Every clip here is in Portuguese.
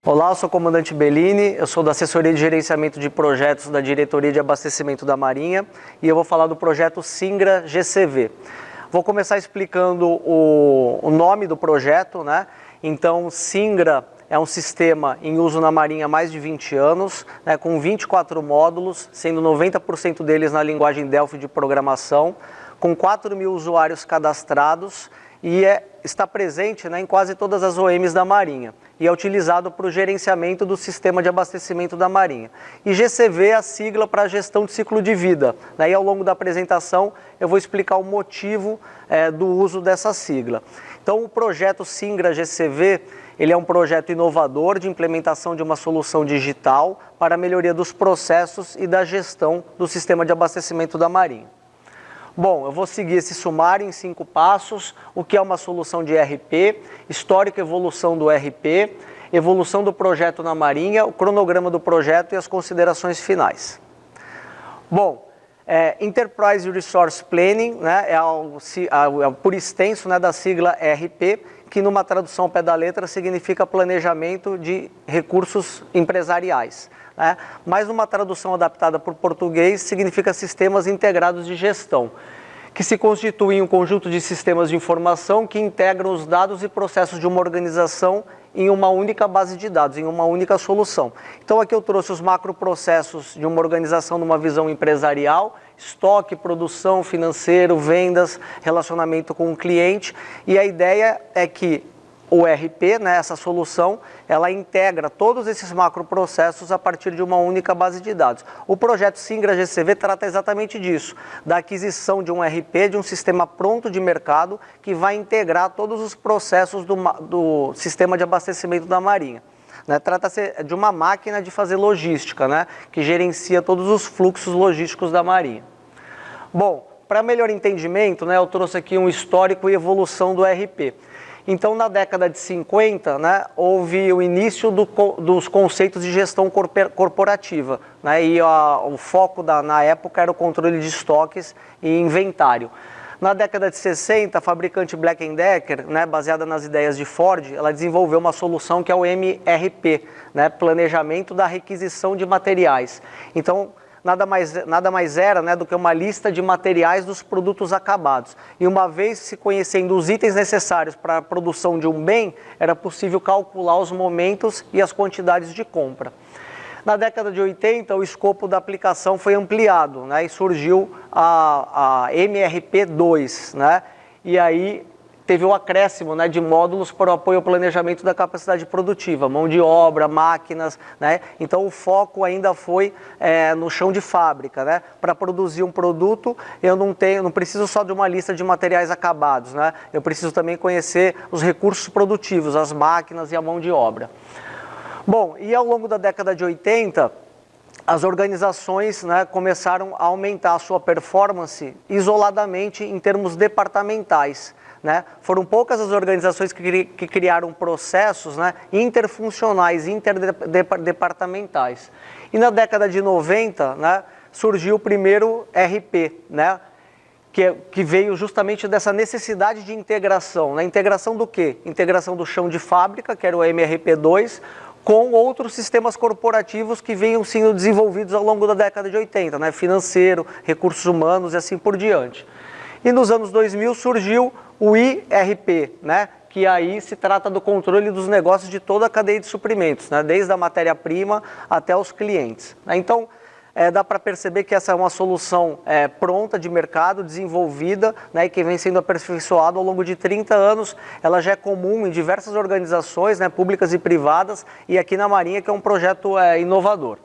Olá, eu sou o comandante Bellini, eu sou da Assessoria de Gerenciamento de Projetos da Diretoria de Abastecimento da Marinha e eu vou falar do projeto Singra GCV. Vou começar explicando o nome do projeto, né? Então, Singra é um sistema em uso na Marinha há mais de 20 anos, né, com 24 módulos, sendo 90% deles na linguagem Delphi de programação, com 4.000 usuários cadastrados e está presente, né, em quase todas as OMs da Marinha e é utilizado para o gerenciamento do sistema de abastecimento da Marinha. E GCV é a sigla para a gestão de ciclo de vida, né, e ao longo da apresentação eu vou explicar o motivo do uso dessa sigla. Então o projeto Singra GCV, ele é um projeto inovador de implementação de uma solução digital para a melhoria dos processos e da gestão do sistema de abastecimento da Marinha. Bom, eu vou seguir esse sumário em 5 passos, o que é uma solução de ERP, histórico e evolução do ERP, evolução do projeto na Marinha, o cronograma do projeto e as considerações finais. Bom, Enterprise Resource Planning, né, é por extenso, né, da sigla ERP, que numa tradução ao pé da letra significa planejamento de recursos empresariais. Né? Mas numa tradução adaptada para o português significa sistemas integrados de gestão, que se constituem um conjunto de sistemas de informação que integram os dados e processos de uma organização em uma única base de dados, em uma única solução. Então aqui eu trouxe os macroprocessos de uma organização numa visão empresarial, estoque, produção, financeiro, vendas, relacionamento com o cliente, e a ideia é que o ERP, né, essa solução, ela integra todos esses macroprocessos a partir de uma única base de dados. O projeto Singra GCV trata exatamente disso, da aquisição de um ERP, de um sistema pronto de mercado, que vai integrar todos os processos do sistema de abastecimento da Marinha. Né, trata-se de uma máquina de fazer logística, né, que gerencia todos os fluxos logísticos da Marinha. Bom, para melhor entendimento, né, eu trouxe aqui um histórico e evolução do ERP. Então, na década de 50, né, houve o início dos conceitos de gestão corporativa, né, e o foco na época era o controle de estoques e inventário. Na década de 60, a fabricante Black & Decker, né, baseada nas ideias de Ford, ela desenvolveu uma solução que é o MRP, né, Planejamento da Requisição de Materiais. Então, nada mais era, né, do que uma lista de materiais dos produtos acabados. E uma vez se conhecendo os itens necessários para a produção de um bem, era possível calcular os momentos e as quantidades de compra. Na década de 80, o escopo da aplicação foi ampliado, né, e surgiu a MRP2, né, e aí teve o acréscimo, né, de módulos para o apoio ao planejamento da capacidade produtiva, mão de obra, máquinas, né? Então o foco ainda foi no chão de fábrica, né? Para produzir um produto, eu não preciso só de uma lista de materiais acabados, né? Eu preciso também conhecer os recursos produtivos, as máquinas e a mão de obra. Bom, e ao longo da década de 80, as organizações, né, começaram a aumentar a sua performance isoladamente em termos departamentais. Né? Foram poucas as organizações que criaram processos, né, interfuncionais, interdepartamentais. E na década de 90, né, surgiu o primeiro RP, né, que veio justamente dessa necessidade de integração. Né? Integração do quê? Integração do chão de fábrica, que era o MRP2, com outros sistemas corporativos que vinham sendo desenvolvidos ao longo da década de 80, né? Financeiro, recursos humanos e assim por diante. E nos anos 2000 surgiu o IRP, né, que aí se trata do controle dos negócios de toda a cadeia de suprimentos, né, desde a matéria-prima até os clientes. Então, dá para perceber que essa é uma solução pronta de mercado, desenvolvida, né, e que vem sendo aperfeiçoada ao longo de 30 anos. Ela já é comum em diversas organizações, né, públicas e privadas, e aqui na Marinha, que é um projeto inovador.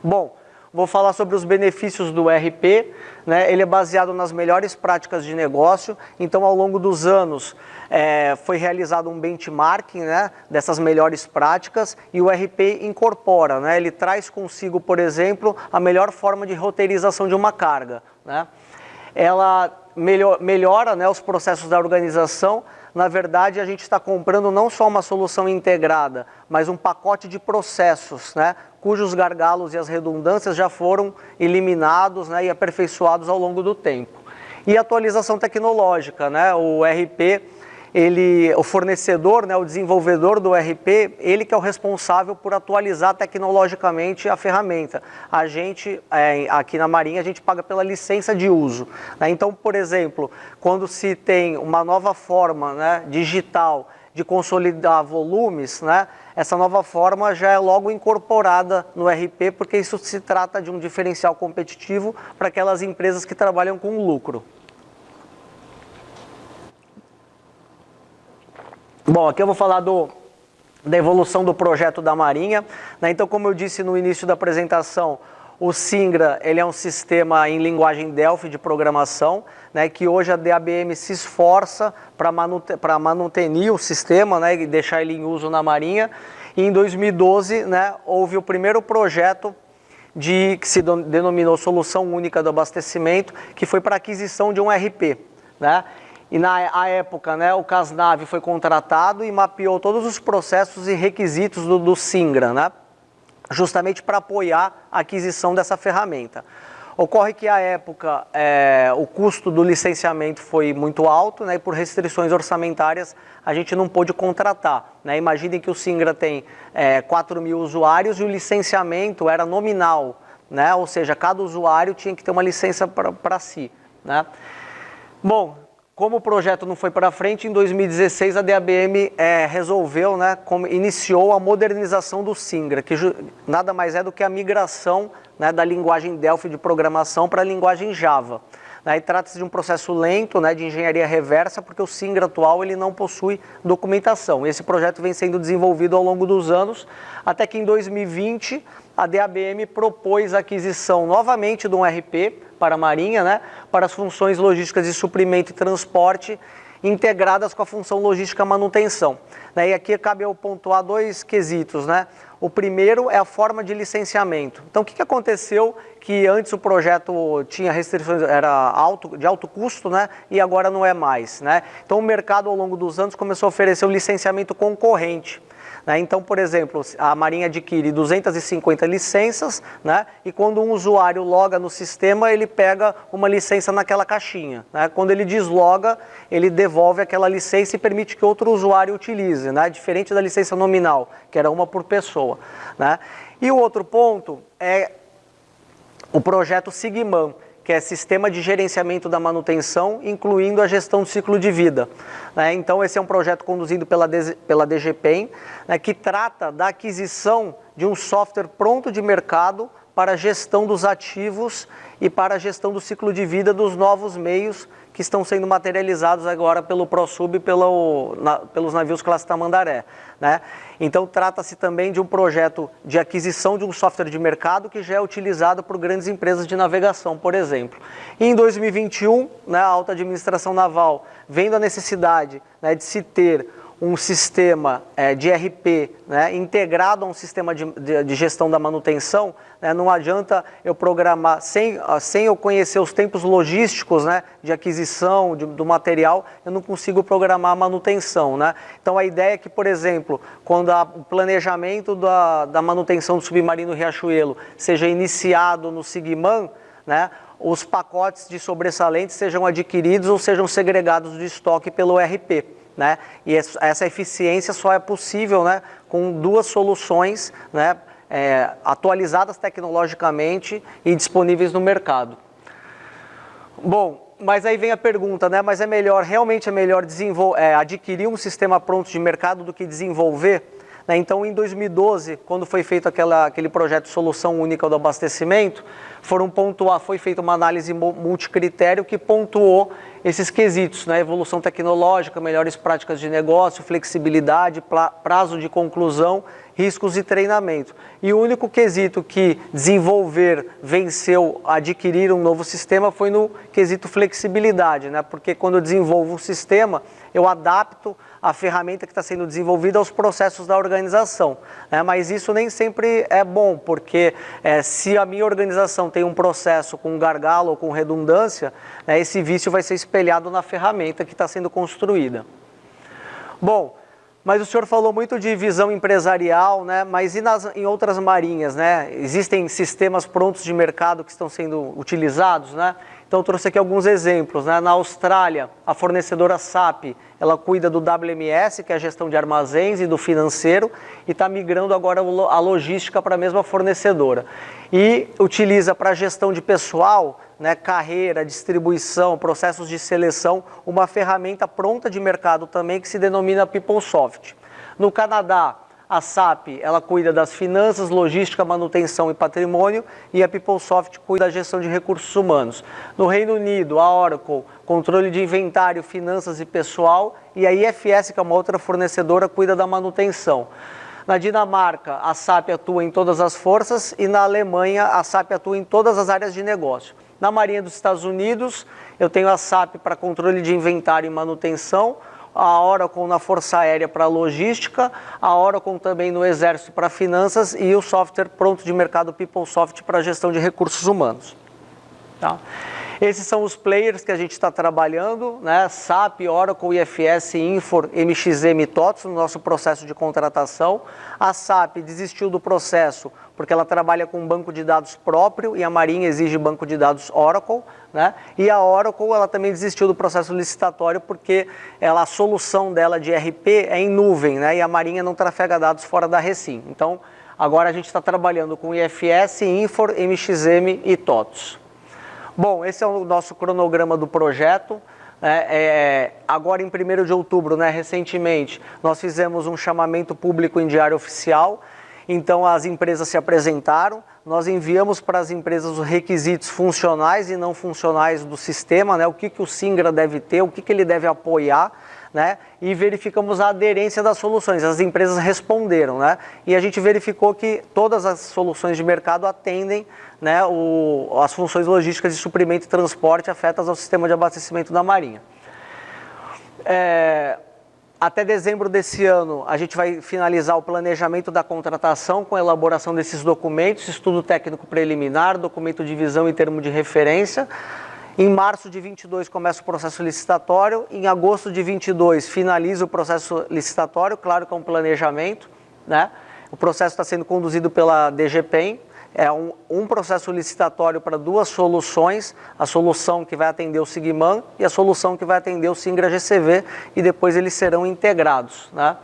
Bom, vou falar sobre os benefícios do ERP, né? Ele é baseado nas melhores práticas de negócio, então ao longo dos anos foi realizado um benchmarking, né, dessas melhores práticas e o ERP incorpora, né? Ele traz consigo, por exemplo, a melhor forma de roteirização de uma carga. Né? Ela melhora, né, os processos da organização. Na verdade, a gente está comprando não só uma solução integrada, mas um pacote de processos, né, cujos gargalos e as redundâncias já foram eliminados, né, e aperfeiçoados ao longo do tempo. E atualização tecnológica, né, o ERP, o fornecedor, né, o desenvolvedor do ERP, ele que é o responsável por atualizar tecnologicamente a ferramenta. A gente, aqui na Marinha, a gente paga pela licença de uso, né? Então, por exemplo, quando se tem uma nova forma, né, digital de consolidar volumes, né, essa nova forma já é logo incorporada no ERP, porque isso se trata de um diferencial competitivo para aquelas empresas que trabalham com lucro. Bom, aqui eu vou falar da evolução do projeto da Marinha, né? Então, como eu disse no início da apresentação, o Singra, ele é um sistema em linguagem Delphi de programação, né, que hoje a DABM se esforça para manutenir o sistema, né, e deixar ele em uso na Marinha. E em 2012, né, houve o primeiro projeto que se denominou Solução Única do Abastecimento, que foi para aquisição de um ERP, né? E na época, né, o Casnave foi contratado e mapeou todos os processos e requisitos do Singra, né, justamente para apoiar a aquisição dessa ferramenta. Ocorre que, à época, o custo do licenciamento foi muito alto, né, e por restrições orçamentárias a gente não pôde contratar, né? Imaginem que o Singra tem 4.000 usuários e o licenciamento era nominal, né? Ou seja, cada usuário tinha que ter uma licença para si, né? Bom, como o projeto não foi para frente, em 2016 a DABM resolveu, né, iniciou a modernização do Singra, que nada mais é do que a migração, né, da linguagem Delphi de programação para a linguagem Java. E trata-se de um processo lento, né, de engenharia reversa, porque o Singra atual ele não possui documentação. Esse projeto vem sendo desenvolvido ao longo dos anos, até que em 2020 a DABM propôs a aquisição novamente de um ERP para a Marinha, né, para as funções logísticas de suprimento e transporte, integradas com a função logística manutenção. E aqui cabe eu pontuar dois quesitos, né? O primeiro é a forma de licenciamento. Então, o que aconteceu que antes o projeto tinha restrições, era de alto custo, né? E agora não é mais, né? Então, o mercado ao longo dos anos começou a oferecer o licenciamento concorrente. Então, por exemplo, a Marinha adquire 250 licenças, né? E quando um usuário loga no sistema, ele pega uma licença naquela caixinha, né? Quando ele desloga, ele devolve aquela licença e permite que outro usuário utilize, né? Diferente da licença nominal, que era uma por pessoa, né? E o outro ponto é o projeto Sigman, que é Sistema de Gerenciamento da Manutenção, incluindo a gestão do ciclo de vida. Então, esse é um projeto conduzido pela DGPEM, né, que trata da aquisição de um software pronto de mercado para a gestão dos ativos e para a gestão do ciclo de vida dos novos meios que estão sendo materializados agora pelo ProSub e pelos navios classe Tamandaré, né? Então, trata-se também de um projeto de aquisição de um software de mercado que já é utilizado por grandes empresas de navegação, por exemplo. E em 2021, né, a Alta Administração Naval, vendo a necessidade, né, de se ter um sistema de ERP, né, integrado a um sistema de gestão da manutenção, né, não adianta eu programar, sem eu conhecer os tempos logísticos, né, de aquisição do material, eu não consigo programar a manutenção, né? Então a ideia é que, por exemplo, quando o planejamento da manutenção do submarino Riachuelo seja iniciado no Sigman, né, os pacotes de sobressalentes sejam adquiridos ou sejam segregados de estoque pelo ERP. Né? E essa eficiência só é possível, né, com duas soluções, né, atualizadas tecnologicamente e disponíveis no mercado. Bom, mas aí vem a pergunta, né, mas realmente é melhor adquirir um sistema pronto de mercado do que desenvolver? Então, em 2012, quando foi feito aquele projeto de Solução Única do Abastecimento, foi feita uma análise multicritério que pontuou esses quesitos, né? Evolução tecnológica, melhores práticas de negócio, flexibilidade, prazo de conclusão, riscos e treinamento. E o único quesito que venceu adquirir um novo sistema foi no quesito flexibilidade, né? Porque quando eu desenvolvo um sistema, eu adapto a ferramenta que está sendo desenvolvida aos processos da organização, né? Mas isso nem sempre é bom, porque se a minha organização tem um processo com gargalo ou com redundância, né, esse vício vai ser espelhado na ferramenta que está sendo construída. Bom, Mas o senhor falou muito de visão empresarial, né? Mas e em outras marinhas, né? Existem sistemas prontos de mercado que estão sendo utilizados, né? Então eu trouxe aqui alguns exemplos, né? Na Austrália, a fornecedora SAP, ela cuida do WMS, que é a gestão de armazéns e do financeiro, e está migrando agora a logística para a mesma fornecedora. E utiliza para a gestão de pessoal, né, carreira, distribuição, processos de seleção, uma ferramenta pronta de mercado também que se denomina PeopleSoft. No Canadá, a SAP, ela cuida das finanças, logística, manutenção e patrimônio, e a PeopleSoft cuida da gestão de recursos humanos. No Reino Unido, a Oracle, controle de inventário, finanças e pessoal, e a IFS, que é uma outra fornecedora, cuida da manutenção. Na Dinamarca, a SAP atua em todas as forças, e na Alemanha, a SAP atua em todas as áreas de negócio. Na Marinha dos Estados Unidos, eu tenho a SAP para controle de inventário e manutenção, a Oracle na Força Aérea para logística, a Oracle também no Exército para finanças e o software pronto de mercado PeopleSoft para gestão de recursos humanos. Tá? Esses são os players que a gente está trabalhando, né? SAP, Oracle, IFS, Infor, MXM e TOTS no nosso processo de contratação. A SAP desistiu do processo porque ela trabalha com um banco de dados próprio e a Marinha exige banco de dados Oracle, né? E a Oracle ela também desistiu do processo licitatório porque a solução dela de ERP é em nuvem, né? E a Marinha não trafega dados fora da Recim. Então, agora a gente está trabalhando com IFS, Infor, MXM e TOTS. Bom, esse é o nosso cronograma do projeto. Agora em 1º de outubro, né, recentemente, nós fizemos um chamamento público em diário oficial. Então as empresas se apresentaram, nós enviamos para as empresas os requisitos funcionais e não funcionais do sistema, né, o que o Singra deve ter, o que ele deve apoiar, né, e verificamos a aderência das soluções. As empresas responderam, né, e a gente verificou que todas as soluções de mercado atendem, né, as funções logísticas de suprimento e transporte afetas ao sistema de abastecimento da Marinha. Até dezembro desse ano, a gente vai finalizar o planejamento da contratação com a elaboração desses documentos, estudo técnico preliminar, documento de visão e termo de referência. Em março de 22 começa o processo licitatório, em agosto de 22 finaliza o processo licitatório, claro que é um planejamento, né? O processo está sendo conduzido pela DGPEM, é um processo licitatório para 2 soluções, a solução que vai atender o Sigman e a solução que vai atender o Singra GCV, e depois eles serão integrados, né?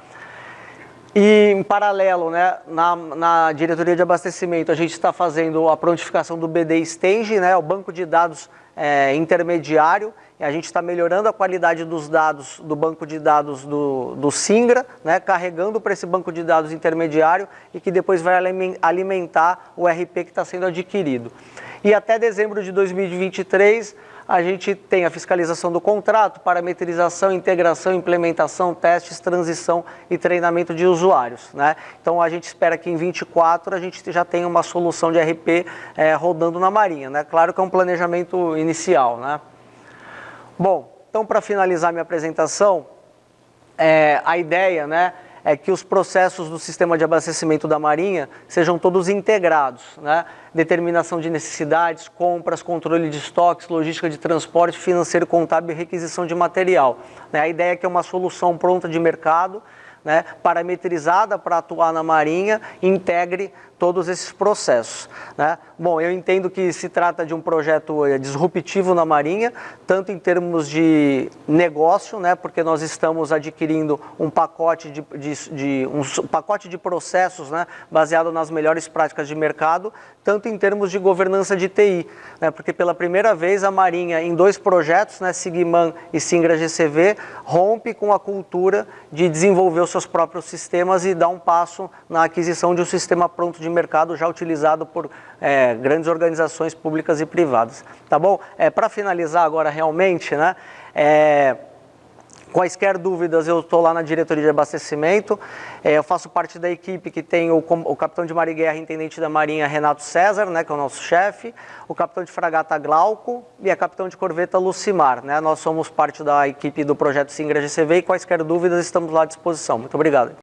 E em paralelo, né, na diretoria de abastecimento, a gente está fazendo a prontificação do BD Stage, né, o banco de dados intermediário, e a gente está melhorando a qualidade dos dados do banco de dados do Singra, né, carregando para esse banco de dados intermediário e que depois vai alimentar o RP que está sendo adquirido. E até dezembro de 2023, a gente tem a fiscalização do contrato, parametrização, integração, implementação, testes, transição e treinamento de usuários, né? Então a gente espera que em 24 a gente já tenha uma solução de RP rodando na Marinha, né? Claro que é um planejamento inicial, né? Bom, então para finalizar minha apresentação, a ideia, né, é que os processos do sistema de abastecimento da Marinha sejam todos integrados, né? Determinação de necessidades, compras, controle de estoques, logística de transporte, financeiro, contábil e requisição de material, né? A ideia é que é uma solução pronta de mercado, né, parametrizada para atuar na Marinha, integre todos esses processos, né? Bom, eu entendo que se trata de um projeto disruptivo na Marinha, tanto em termos de negócio, né, porque nós estamos adquirindo um pacote de processos, né, baseado nas melhores práticas de mercado, tanto em termos de governança de TI, né, porque pela primeira vez a Marinha, em 2 projetos, né, Sigman e Singra GCV, rompe com a cultura de desenvolver os seus próprios sistemas e dar um passo na aquisição de um sistema pronto de mercado já utilizado por grandes organizações públicas e privadas. Tá bom? Para finalizar agora realmente, né, quaisquer dúvidas, eu estou lá na diretoria de abastecimento, eu faço parte da equipe que tem o capitão de mar e guerra, intendente da Marinha, Renato César, né, que é o nosso chefe, o capitão de fragata Glauco e a capitão de corveta Lucimar, né? Nós somos parte da equipe do projeto Singra GCV e quaisquer dúvidas estamos lá à disposição. Muito obrigado.